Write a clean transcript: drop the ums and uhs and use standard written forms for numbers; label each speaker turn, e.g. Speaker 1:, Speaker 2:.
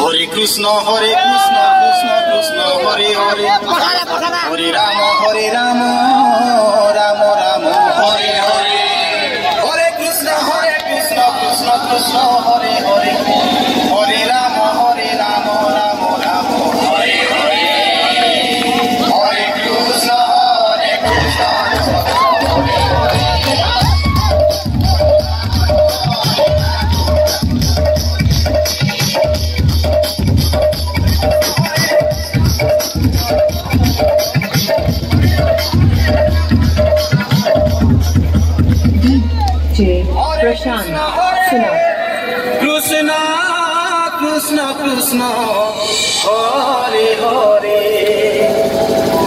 Speaker 1: Hare Krishna, Krishna Krishna, Hare Hare, Hare Rama, Rama Rama, Hare Hare, Hare Krishna, Krishna Krishna, Hare Hare, Hare Rama, Rama Rama, Hare Hare, Hare Krishna, Krishna Hare Hare.
Speaker 2: Prashant,
Speaker 1: Krishna, Krishna Krishna, Hare Hare.